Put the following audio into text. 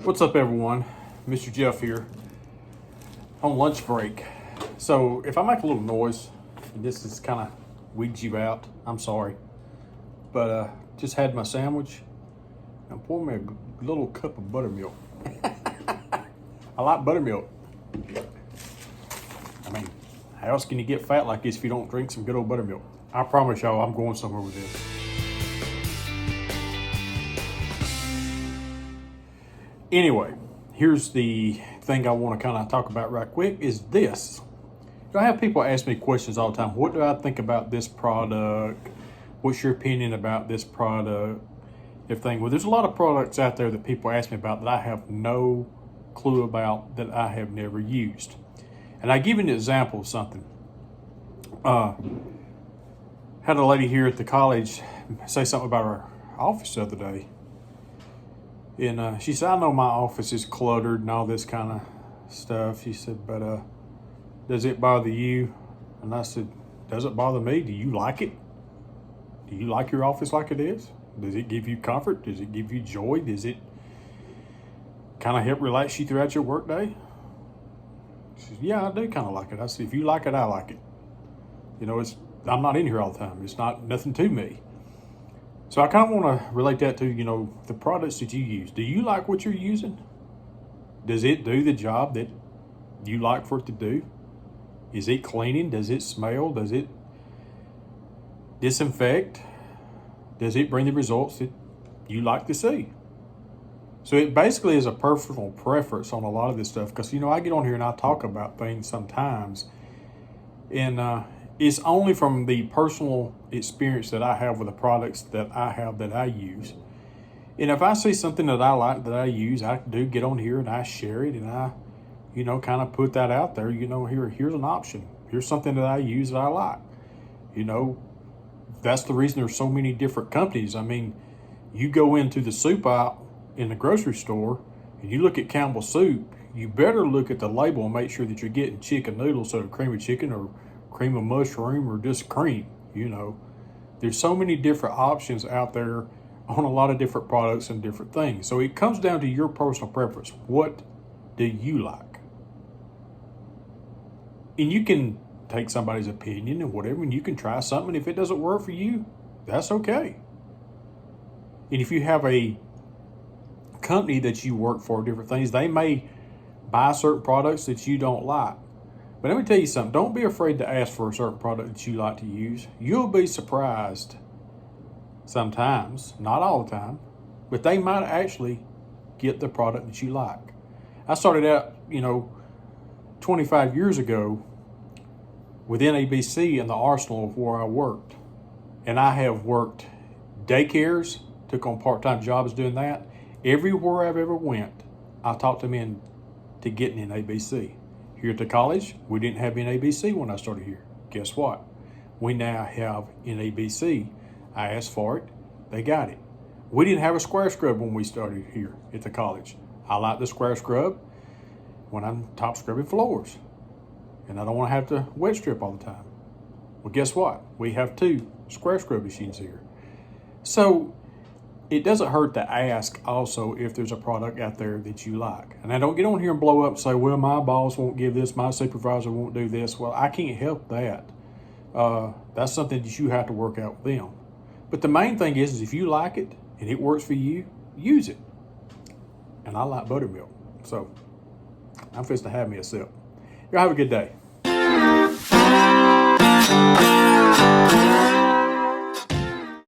What's up, everyone? Mr. Jeff here on lunch break. So if I make a little noise and this is kind of weeds you out, I'm sorry. But just had my sandwich and poured me a little cup of buttermilk. I like buttermilk. I mean, how else can you get fat like this if you don't drink some good old buttermilk? I promise y'all I'm going somewhere with this. Anyway, here's the thing I want to kind of talk about right quick is this. I have people ask me questions all the time. What do I think about this product? What's your opinion about this product? Everything. Well, there's a lot of products out there that people ask me about that I have no clue about, that I have never used. And I give you an example of something. Had a lady here at the college say something about our office the other day. And she said, I know my office is cluttered and all this kind of stuff. She said, but does it bother you? And I said, does it bother me? Do you like it? Do you like your office like it is? Does it give you comfort? Does it give you joy? Does it kind of help relax you throughout your work day? She said, yeah, I do kind of like it. I said, if you like it, I like it. You know, I'm not in here all the time. It's nothing to me. So I kind of want to relate that to, the products that you use. Do you like what you're using? Does it do the job that you like for it to do? Is it cleaning? Does it smell? Does it disinfect? Does it bring the results that you like to see? So it basically is a personal preference on a lot of this stuff. Because, I get on here and I talk about things sometimes. And it's only from the personal experience that I have with the products that I use. And if I see something that I like, that I use, I do get on here and I share it and I, kind of put that out there. Here's an option. Here's something that I use that I like. That's the reason there's so many different companies. I mean, you go into the soup aisle in the grocery store and you look at Campbell's soup, you better look at the label and make sure that you're getting chicken noodles instead of creamy chicken or cream of mushroom or just cream. There's so many different options out there on a lot of different products and different things. So it comes down to your personal preference. What do you like? And you can take somebody's opinion and whatever, and you can try something. If it doesn't work for you, that's okay. And if you have a company that you work for, different things, they may buy certain products that you don't like. But let me tell you something. Don't be afraid to ask for a certain product that you like to use. You'll be surprised sometimes, not all the time, but they might actually get the product that you like. I started out, 25 years ago within ABC in the arsenal of where I worked. And I have worked daycares, took on part-time jobs doing that. Everywhere I've ever went, I talked them into getting in ABC. Here at the college, we didn't have an ABC when I started here. Guess what? We now have an ABC. I asked for it. They got it. We didn't have a square scrub when we started here at the college. I like the square scrub when I'm top scrubbing floors. And I don't want to have to wet strip all the time. Well, guess what? We have 2 square scrub machines here. So it doesn't hurt to ask also if there's a product out there that you like. And I don't get on here and blow up and say, well, my boss won't give this, my supervisor won't do this. Well, I can't help that. That's something that you have to work out with them. But the main thing is if you like it and it works for you, use it. And I like buttermilk. So I'm fixing to have me a sip. Y'all have a good day.